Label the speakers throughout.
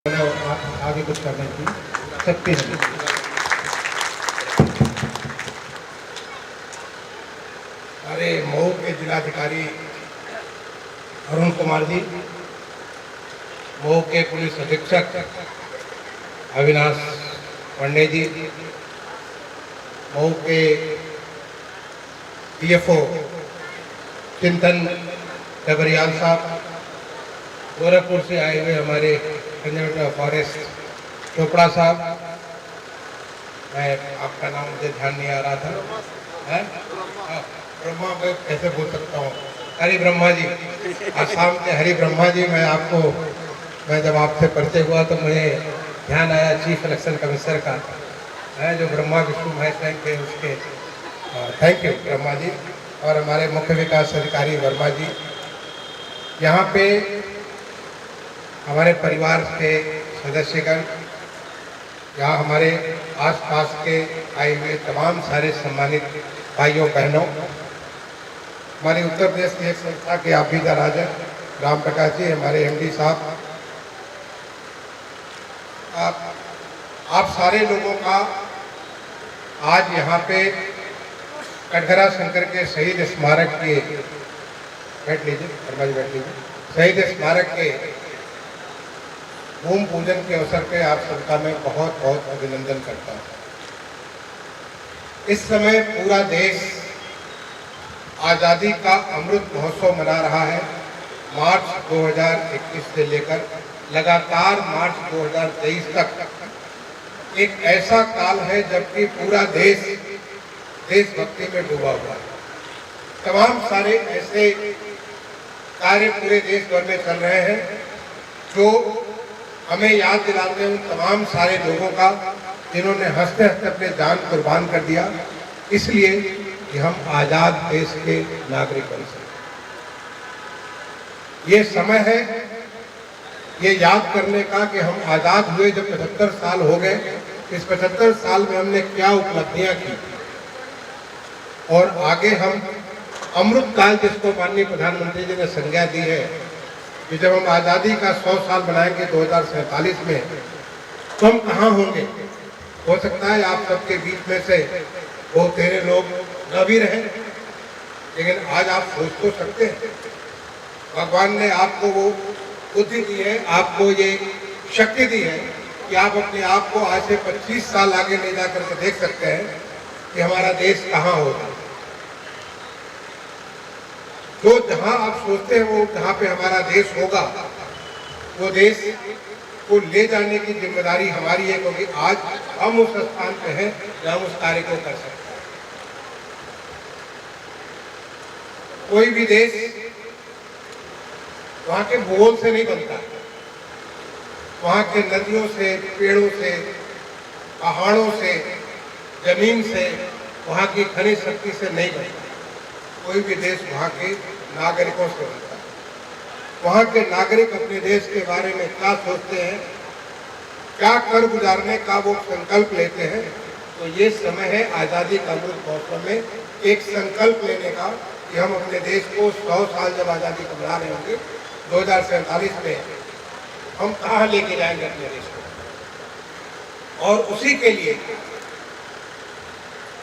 Speaker 1: आगे कुछ करने की शक्ति नहीं। हमारे मऊ के जिलाधिकारी अरुण कुमार जी, मऊ के पुलिस अधीक्षक अविनाश पांडे जी, मऊ के पीएफओ चिंतन डबरियाल साहब, गोरखपुर से आए हुए हमारे कंजर्वेटर फॉरेस्ट चोपड़ा साहब, मैं आपका नाम मुझे ध्यान नहीं आ रहा था, है ब्रह्मा, मैं कैसे बोल सकता हूँ, हरि ब्रह्मा जी, आसाम के हरि ब्रह्मा जी। मैं जब आपसे परिचय हुआ तो मुझे ध्यान आया चीफ इलेक्शन कमिश्नर का है, जो ब्रह्मा विष्णु महेश रैंक के उसके। Thank you Brahma ji. और हमारे मुख्य विकास अधिकारी वर्मा जी, यहाँ पे हमारे परिवार के सदस्यगण, यहाँ हमारे आसपास के आए हुए तमाम सारे सम्मानित भाइयों बहनों, हमारे उत्तर प्रदेश की एक संस्था के आप भी राजन राम प्रकाश जी, हमारे एमडी साहब, आप सारे लोगों का आज यहाँ पे कटघरा शंकर के शहीद स्मारक के, बैठ लीजिए वर्मा जी, बैठ लीजिए, शहीद स्मारक के भूमि पूजन के अवसर पे आप सबका मैं बहुत बहुत अभिनंदन करता हूँ। इस समय पूरा देश आज़ादी का अमृत महोत्सव मना रहा है। मार्च 2021 से लेकर लगातार मार्च 2023 तक एक ऐसा काल है जबकि पूरा देश देशभक्ति में डूबा हुआ है। तमाम सारे ऐसे कार्य पूरे देश भर में चल रहे हैं जो हमें याद दिलाते हैं उन तमाम सारे लोगों का जिन्होंने हंसते हंसते अपने जान कुर्बान कर दिया, इसलिए कि हम आज़ाद देश के नागरिक बन सकें। ये समय है ये याद करने का कि हम आज़ाद हुए जब 75 साल हो गए, इस 75 साल में हमने क्या उपलब्धियां की और आगे हम अमृत काल, जिसको माननीय प्रधानमंत्री जी ने संज्ञा दी है कि जब हम आज़ादी का 100 साल बनाएंगे 2047 में, तो हम कहाँ होंगे। हो सकता है आप सबके बीच में से वो तेरे लोग न भी रहें, लेकिन आज आप सोच तो सकते हैं। भगवान ने आपको वो बुद्धि दी है, आपको ये शक्ति दी है कि आप अपने आप को आज से 25 साल आगे ले जा करके देख सकते हैं कि हमारा देश कहाँ होगा। जो जहां आप सोचते हैं वो जहां पे हमारा देश होगा, वो देश को ले जाने की जिम्मेदारी हमारी है, क्योंकि आज हम उस स्थान पे हैं जहां हम उस कार्य को कर सकते हैं। कोई भी देश वहां के भूगोल से नहीं बनता, वहां के नदियों से, पेड़ों से, पहाड़ों से, जमीन से, वहां की खनिज शक्ति से नहीं बनता। कोई भी देश वहाँ के नागरिकों से बनता है। वहाँ के नागरिक अपने देश के बारे में क्या सोचते हैं, क्या कर गुजारने का वो संकल्प लेते हैं। तो ये समय है आज़ादी का अमृत महोत्सव में एक संकल्प लेने का कि हम अपने देश को 100 साल जब आज़ादी को मना रहे होंगे 2047 में, हम कहाँ लेके जाएंगे अपने देश को। और उसी के लिए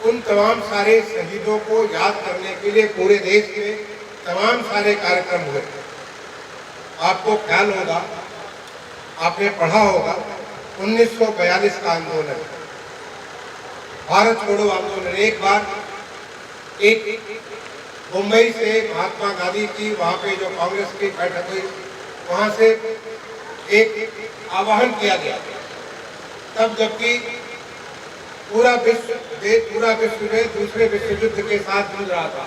Speaker 1: उन तमाम सारे शहीदों को याद करने के लिए पूरे देश में तमाम सारे कार्यक्रम हुए। आपको ख्याल होगा, आपने पढ़ा होगा 1942 का आंदोलन, भारत छोड़ो आंदोलन। एक बार एक मुंबई से महात्मा गांधी की वहाँ पे जो कांग्रेस की बैठक हुई, वहाँ से एक आह्वान किया गया, तब जबकि पूरा विश्व में दूसरे विश्व युद्ध के साथ जूझ रहा था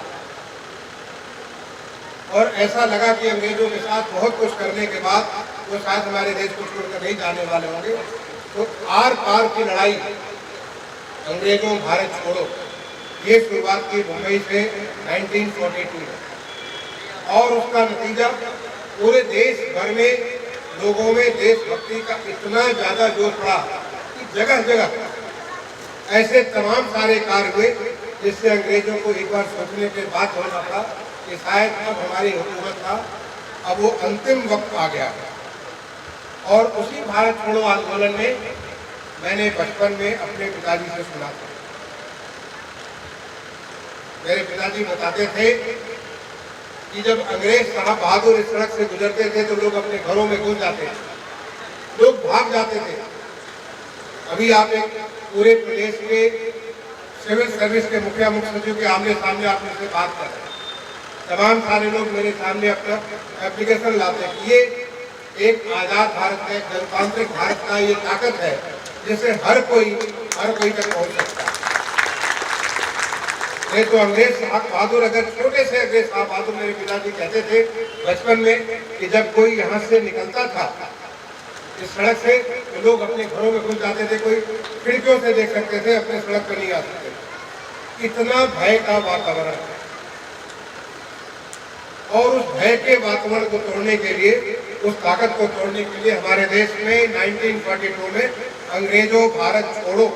Speaker 1: और ऐसा लगा कि अंग्रेजों के साथ बहुत कुछ करने के बाद वो शायद हमारे देश को छोड़कर नहीं जाने वाले होंगे। तो आर पार की लड़ाई, अंग्रेजों भारत छोड़ो, ये शुरुआत की मुंबई से 1942 में, और उसका नतीजा पूरे देश भर में लोगों में देशभक्ति का इतना ज्यादा जोश पड़ा कि जगह जगह ऐसे तमाम सारे कार्य हुए जिससे अंग्रेजों को एक बार सोचने के बाद होना था कि शायद अब हमारी हुकूमत का अब वो अंतिम वक्त आ गया। और उसी भारत छोड़ो आंदोलन में मैंने बचपन में अपने पिताजी से सुना था। मेरे पिताजी बताते थे कि जब अंग्रेज साहब बहादुर इस सड़क से गुजरते थे तो लोग अपने घरों में घुस जाते थे, लोग भाग जाते थे। अभी आप एक पूरे प्रदेश के सिविल सर्विस के मुखिया मुख्य सचिव के आमने सामने आप मुझसे बात कर रहे हैं, तमाम सारे लोग मेरे सामने अपना एप्लीकेशन लाते हैं कि ये एक आजाद भारत है, गणतांत्रिक भारत का ये ताकत है जिससे हर कोई तक पहुंच सकता है। नहीं तो अंग्रेज साहब बहादुर, अगर छोटे से अंग्रेज साहब बहादुर, मेरे पिताजी कहते थे बचपन में कि जब कोई यहाँ से निकलता था इस सड़क से तो लोग अपने घरों में घुस जाते थे, कोई खिड़कियों से देख सकते थे, अपने सड़क पर नहीं आ सकते। इतना भय का वातावरण है और उस भय के वातावरण को तोड़ने के लिए, उस ताकत को तोड़ने के लिए हमारे देश में 1942 में अंग्रेजों भारत छोड़ो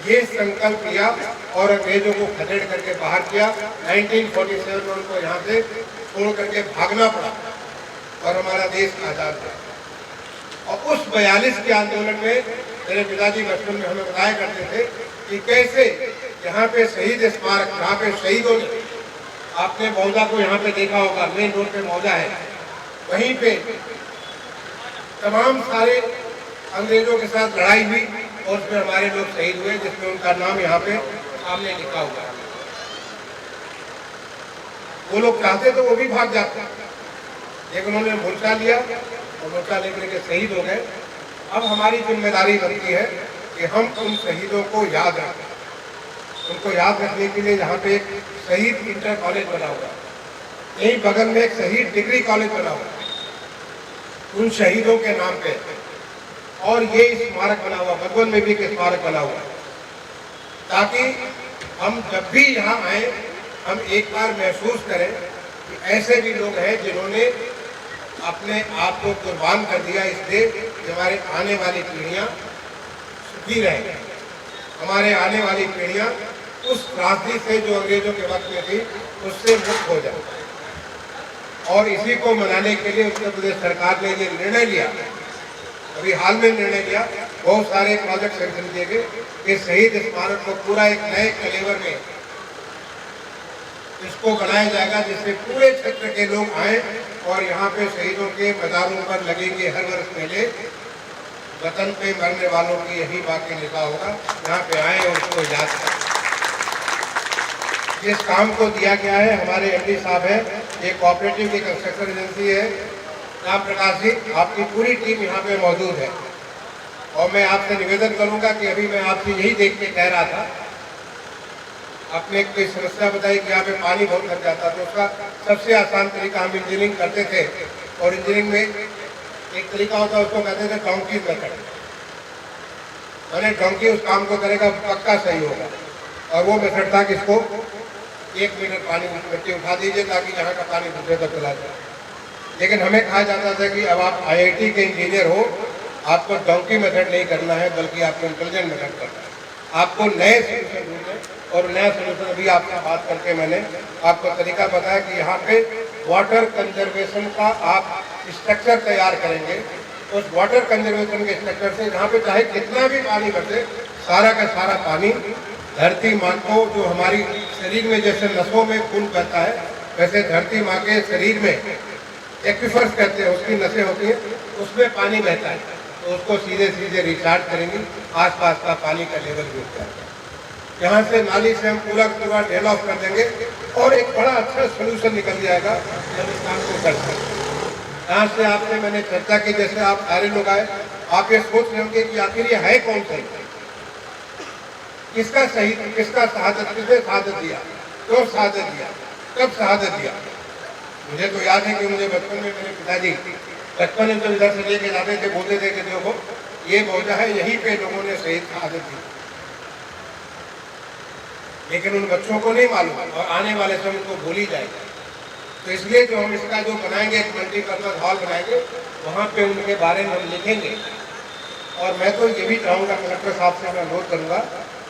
Speaker 1: ये संकल्प लिया और अंग्रेजों को खदेड़ करके बाहर किया। 1947 में उनको यहाँ से छोड़ करके भागना पड़ा और हमारा देश आजाद हुआ। और उस 42 के आंदोलन में मेरे पिताजी बचपन में हमें बताया करते थे कि कैसे यहाँ पे शहीद स्मारक, यहाँ पे शहीदों ने, आपने मौजा को यहाँ पे देखा होगा, मेन रोड पे मौजा है, वहीं पे तमाम सारे अंग्रेजों के साथ लड़ाई हुई और उसमें हमारे लोग शहीद हुए, जिसमें उनका नाम यहाँ पे सामने लिखा हुआ है। वो लोग चाहते तो वो भी भाग जाते, लेकिन उन्होंने मोर्चा लिया और मोर्चा लेकर के शहीद हो गए। अब हमारी जिम्मेदारी बनती है कि हम उन शहीदों को याद रखें। उनको याद रखने के लिए यहाँ पे एक शहीद इंटर कॉलेज बना हुआ है, यही बगल में एक शहीद डिग्री कॉलेज बना हुआ है उन शहीदों के नाम पे, और ये स्मारक बना हुआ, भगवान में भी एक स्मारक बना हुआ है, ताकि हम जब भी यहाँ आए हम एक बार महसूस करें कि ऐसे भी लोग हैं जिन्होंने अपने आप को कुर्बान कर दिया इसलिए कि हमारे आने वाली पीढ़ियाँ सुखी रहें, हमारे आने वाली पीढ़ियाँ उस त्रासदी से जो अंग्रेजों के वक्त में थी उससे मुक्त हो जाए। और इसी को मनाने के लिए उत्तर प्रदेश सरकार ने ये निर्णय लिया, अभी हाल में निर्णय लिया, बहुत सारे प्रोजेक्ट सैंक्शन किए गए कि शहीद स्मारक को पूरा एक नए कलेवर में इसको बनाया जाएगा, जिससे पूरे क्षेत्र के लोग आए और यहाँ पे शहीदों के मज़ारों पर लगेंगे हर वर्ष मेले। वतन पे मरने वालों की यही बाकी लिखा होगा, यहाँ पे आए और उसको याद करें। जिस काम को दिया गया है, हमारे एमडी साहब है, एक कोऑपरेटिव की कंस्ट्रक्शन एजेंसी है, राम प्रकाश जी, आपकी पूरी टीम यहाँ पे मौजूद है। और मैं आपसे निवेदन करूंगा कि अभी मैं आपसे यही देख के कह रहा था, आपने कोई समस्या बताई कि यहाँ पे पानी बहुत लग जाता, तो उसका सबसे आसान तरीका, हम इंजीनियरिंग करते थे और इंजीनियरिंग में एक तरीका होता है, उसको कहते थे डोंकी मेथड। मैंने डोंकी उस काम को करेगा पक्का सही होगा, और वो मेथड था कि इसको 1 मीटर पानी मिट्टी उठा दीजिए ताकि यहाँ का पानी दूसरे तक चला जाए। लेकिन हमें कहा जाता था कि अब आप IIT के इंजीनियर हो, आपको डोंकी मेथड नहीं करना है, बल्कि आपको इंटेलिजेंट मेथड करना है। आपको नए सोल्यूशन ढूंढने, और नया सोल्यूशन अभी आपसे बात करके मैंने आपको तरीका बताया कि यहाँ पे वाटर कंजर्वेशन का आप स्ट्रक्चर तैयार करेंगे। उस वाटर कंजर्वेशन के स्ट्रक्चर से यहाँ पे चाहे कितना भी पानी बरसे, सारा का सारा पानी धरती माँ को, जो हमारी शरीर में जैसे नसों में खून बहता है, वैसे धरती माँ के शरीर में एक्विफर्स कहते हैं, उसकी नसें होती हैं, उसमें पानी बहता है, तो उसको सीधे सीधे रिचार्ज करेंगे, आसपास का पानी का लेवल भी उठ जाएगा। यहाँ से नाली से हम पूरा ड्रेन ऑफ कर देंगे और एक बड़ा अच्छा सोल्यूशन निकल जाएगा जब इस काम को कर सकते। यहाँ से आपसे मैंने चर्चा की, जैसे आप सारे लोग आए, आप ये सोच रहे होंगे कि आखिर ये है कौन सही, किसका सही, किसका शहादत, किसने शहादत दिया, क्यों शहादत दिया, कब शहादत दिया। मुझे तो याद है कि मुझे बचपन में मेरे पिताजी बचपन में जब इधर से लेके जाते थे, बोलते थे कि देखो ये मौजा है, यहीं पे लोगों ने शहीद शहादत दी। लेकिन उन बच्चों को नहीं मालूम और आने वाले समय को भूल ही जाएगा। तो इसलिए जो हम इसका जो बनाएंगे, एक मल्टीपर्पज हॉल बनाएंगे, वहाँ पे उनके बारे में हम लिखेंगे। और मैं तो ये भी चाहूँगा, कलेक्टर साहब से मैं अनुरोध करूँगा,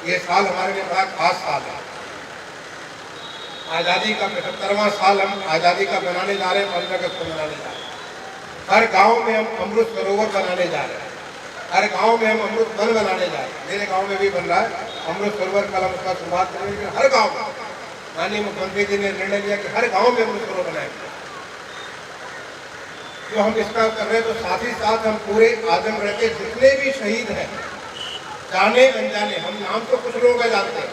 Speaker 1: ये साल हमारे लिए बड़ा खास साल है। आज़ादी का 75वां साल हम आज़ादी का मनाने जा रहे हैं, 15 अगस्त को मनाने जा रहे हैं। हर गांव में हम अमृत सरोवर बनाने जा रहे हैं, हर गांव में हम अमृत वन बनाने जा रहे हैं। मेरे गांव में भी बन रहा है अमृत सरोवर, कल हम उसका शुरुआत करेंगे। हर गांव में माननीय मुख्यमंत्री जी ने निर्णय लिया कि हर गांव में अमृत सरोवर बनाएंगे। जो हम इसका कर रहे हैं, तो साथ ही साथ हम पूरे आजमगढ़ के जितने भी शहीद हैं, जाने अनजाने, हम नाम तो कुछ लोगों का जानते हैं,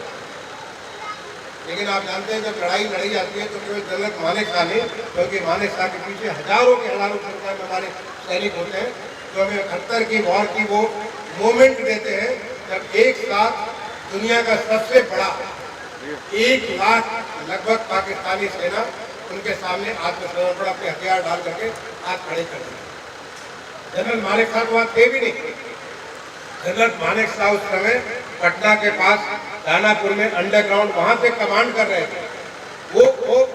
Speaker 1: लेकिन आप जानते हैं जब लड़ाई लड़ी जाती है तो केवल जनरल मानेक शाह नहीं, क्योंकि मानेक शाह के पीछे हजारों संख्या में हमारे सैनिक होते हैं, जो हमें 71 की वॉर की वो मोमेंट देते हैं जब एक साथ दुनिया का सबसे बड़ा 1 लाख लगभग पाकिस्तानी सेना उनके सामने आत्मसमर्पण अपने हथियार डाल करके हाथ खड़े कर दिए। जनरल मानेक शाह को थे भी नहीं। जनरल मानेक शाह उस समय पटना के पास दानापुर में अंडरग्राउंड वहां से कमांड कर रहे थे। वो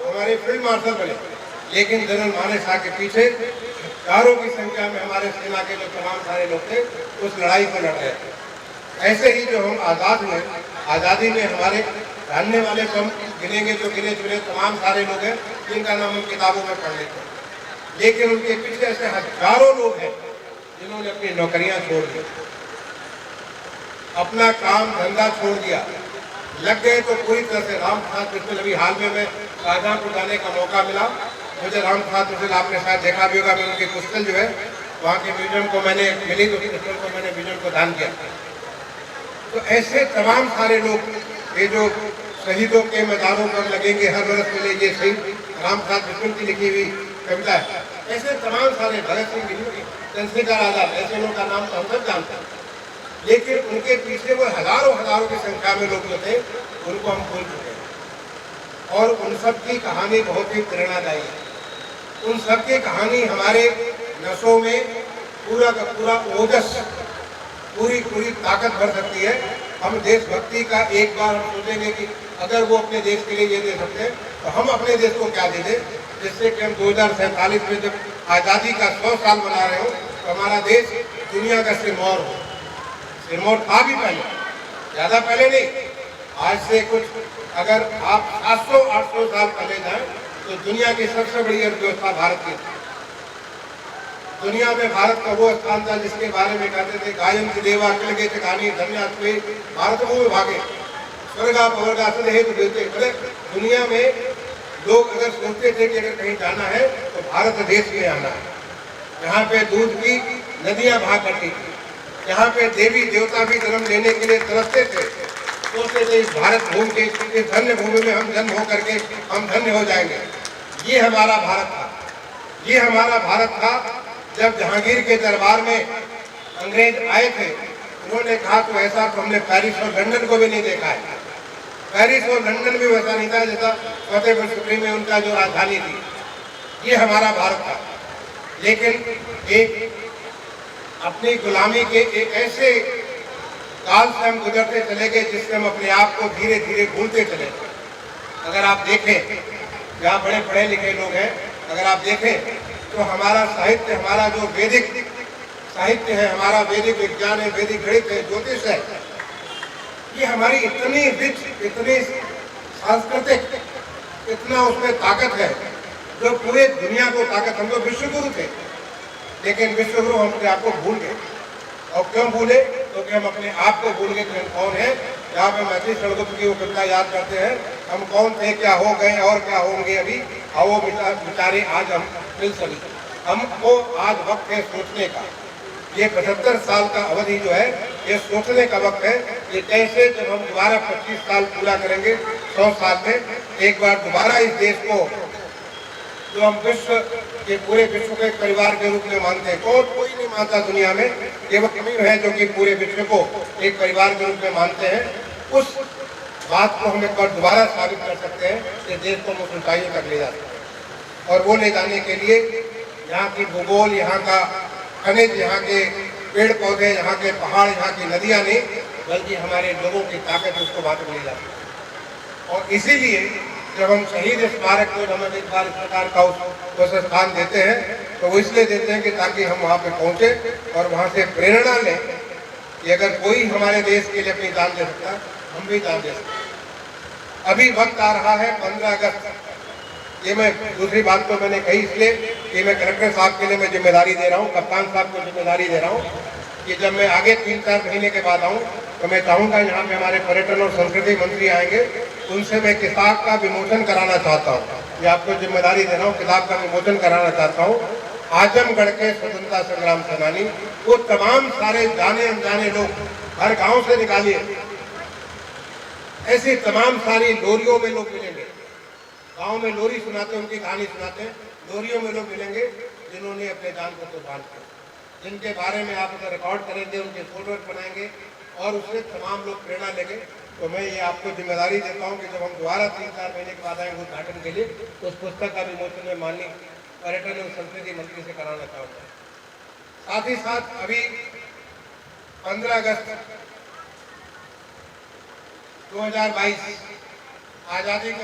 Speaker 1: हमारे फील्ड मार्शल बने, लेकिन जनरल मानेक शाह के पीछे हजारों की संख्या में हमारे सेना के जो तमाम सारे लोग थे उस लड़ाई को लड़ रहे थे। ऐसे ही जो हम आज़ाद हुए, आज़ादी में हमारे जानने वाले तो हम गिनेंगे, जो गिने चुने तमाम सारे लोग हैं जिनका नाम हम किताबों में पढ़ लेते हैं, लेकिन उनके पीछे ऐसे हजारों लोग हैं जिन्होंने अपनी नौकरियां छोड़ दी, अपना काम धंधा छोड़ दिया, लग गए तो पूरी तरह से। राम प्रसाद बिस्मिल, अभी हाल में मैं शाहजहांपुर जाने का मौका मिला मुझे। राम प्रसाद बिस्मिल आपने शायद देखा भी होगा, मैं उनकी पिस्टल जो है वहाँ के म्यूजियम को मैंने मिली, तो पिस्टल को मैंने म्यूजियम को दान किया। तो ऐसे तमाम सारे लोग, ये जो शहीदों के मैदानों पर लगेंगे हर बरस मिले, ये शहीद राम प्रसाद बिस्मिल की लिखी हुई कविता है। ऐसे तमाम सारे, भगत सिंह, चंद्रशेखर आजाद, ऐसे लोगों का नाम तो हम सब जानते हैं, लेकिन उनके पीछे वो हजारों की संख्या में लोग जो थे उनको हम भूल चुके हैं। और उन सब की कहानी बहुत ही प्रेरणादायी है। उन सब की कहानी हमारे नसों में पूरा का पूरा ओजस, पूरी ताकत भर सकती है। हम देशभक्ति का एक बार हम सोचेंगे कि अगर वो अपने देश के लिए ये दे सकते हैं तो हम अपने देश को क्या दे दें, जिससे कि हम 2047 में जब आज़ादी का 100 साल मना रहे हो तो हमारा देश दुनिया का सिरमौर हो। सिरमौर था भी पहले, ज़्यादा पहले नहीं, आज से कुछ अगर आप 700-800 साल पहले जाएं तो दुनिया की सबसे बड़ी अर्थव्यवस्था भारत की थी। दुनिया में भारत का वो स्थान था जिसके बारे में कहते थे, गायन देवा किलगे कहानी धन्या भारत में भागे स्वर्गा पवर्गा हेतु देते। दुनिया में लोग अगर सोचते थे कि अगर कहीं जाना है तो भारत देश में आना है, यहाँ पे दूध की नदियां बहा करती थी, यहाँ पे देवी देवता भी जन्म लेने के लिए तरसते थे, सोचते थे इस भारत भूमि के, इस धन्य भूमि में हम जन्म हो करके हम धन्य हो जाएंगे। ये हमारा भारत था, ये हमारा भारत था। जब जहांगीर के दरबार में अंग्रेज आए थे, उन्होंने कहा तो ऐसा तो हमने पेरिस और लंदन को भी नहीं देखा है। पेरिस और लंदन भी वैसा नहीं था जैसा फतेहपुर सिकरी में उनका जो राजधानी थी। ये हमारा भारत था, लेकिन एक अपनी गुलामी के एक ऐसे काल से हम गुजरते चले गए जिससे हम अपने आप को धीरे धीरे भूलते चले। अगर आप देखें, जहाँ बड़े पढ़े लिखे लोग हैं, अगर आप देखें तो हमारा साहित्य, हमारा जो वैदिक साहित्य है, हमारा वैदिक विज्ञान है, वैदिक गणित है, ज्योतिष है, ये हमारी इतनी रिच, इतनी सांस्कृतिक, इतना उसमें ताकत है जो पूरे दुनिया को ताकत। हम तो विश्वगुरु थे, लेकिन विश्वगुरु हम अपने आप को भूल गए। और क्यों भूले? क्योंकि हम अपने आप को भूल गए कि हम कौन है। जहाँ पे मैथिली शरणगुप्त की वो कविता याद करते हैं, हम कौन थे, क्या हो गए और क्या होंगे अभी, आओ बेचारे आज हम मिल सभी। हमको आज वक्त है सोचने का। ये 75 साल का अवधि जो है, ये सोचने का वक्त है कि कैसे जब हम दोबारा 25 साल पूरा करेंगे, 100 साल में एक बार दोबारा इस देश को, जो हम विश्व के पूरे विश्व को एक परिवार के रूप में मानते हैं, कोई नहीं मानता दुनिया में, केवल हम ही हैं जो कि पूरे विश्व को एक परिवार के रूप में मानते हैं। उस बात को हम एक बार दोबारा साबित कर सकते हैं कि देश को हम ऊंचाइयों तक ले जा सकते हैं। और वो ले जाने के लिए यहाँ की भूगोल, यहाँ का खनिज, यहाँ के पेड़ पौधे, यहाँ के पहाड़, यहाँ की नदियाँ नहीं, बल्कि हमारे लोगों की ताकत उसको वहाँ तक ले जा सकते हैं। और इसीलिए जब हम शहीद स्मारक को हम एक बार इस प्रकार का उस स्थान देते हैं, तो वो इसलिए देते हैं कि ताकि हम वहाँ पे पहुँचे और वहाँ से प्रेरणा लें कि अगर कोई हमारे देश के लिए अपनी जान दे सकता है, हम भी जान दे सकते हैं। अभी वक्त आ रहा है 15 अगस्त, ये मैं दूसरी बात तो मैंने कही इसलिए कि मैं कलेक्टर साहब के लिए मैं जिम्मेदारी दे रहा हूँ, कप्तान साहब को जिम्मेदारी दे रहा हूँ कि जब मैं आगे 3-4 महीने के बाद आऊँ तो मैं चाहूँगा यहाँ पे हमारे पर्यटन और संस्कृति मंत्री आएंगे, उनसे मैं किताब का विमोचन कराना चाहता हूँ। ये आपको जिम्मेदारी दे रहा हूँ, किताब का विमोचन कराना चाहता हूँ। आजमगढ़ के स्वतंत्रता संग्राम सेनानी, वो तमाम सारे जाने अनजाने लोग हर गांव से निकालिए, ऐसी तमाम सारी लोरियों में लोग मिलेंगे, गांव में लोरी सुनाते, उनकी कहानी सुनाते हैं, लोरियों में लोग मिलेंगे जिन्होंने अपने जान को कुर्बान किया, जिनके बारे में आप अगर रिकॉर्ड करेंगे, उनके फोटो बनाएंगे और उससे तमाम लोग प्रेरणा लेंगे। तो मैं ये आपको जिम्मेदारी देता हूँ कि जब हम दोबारा 3-4 महीने के बाद आएंगे उद्घाटन के लिए, तो उस पुस्तक का विमोचन में माननीय पर्यटन और संस्कृति मंत्री से कराना चाहूँगा। साथ ही साथ अभी 15 अगस्त 2022 आज़ादी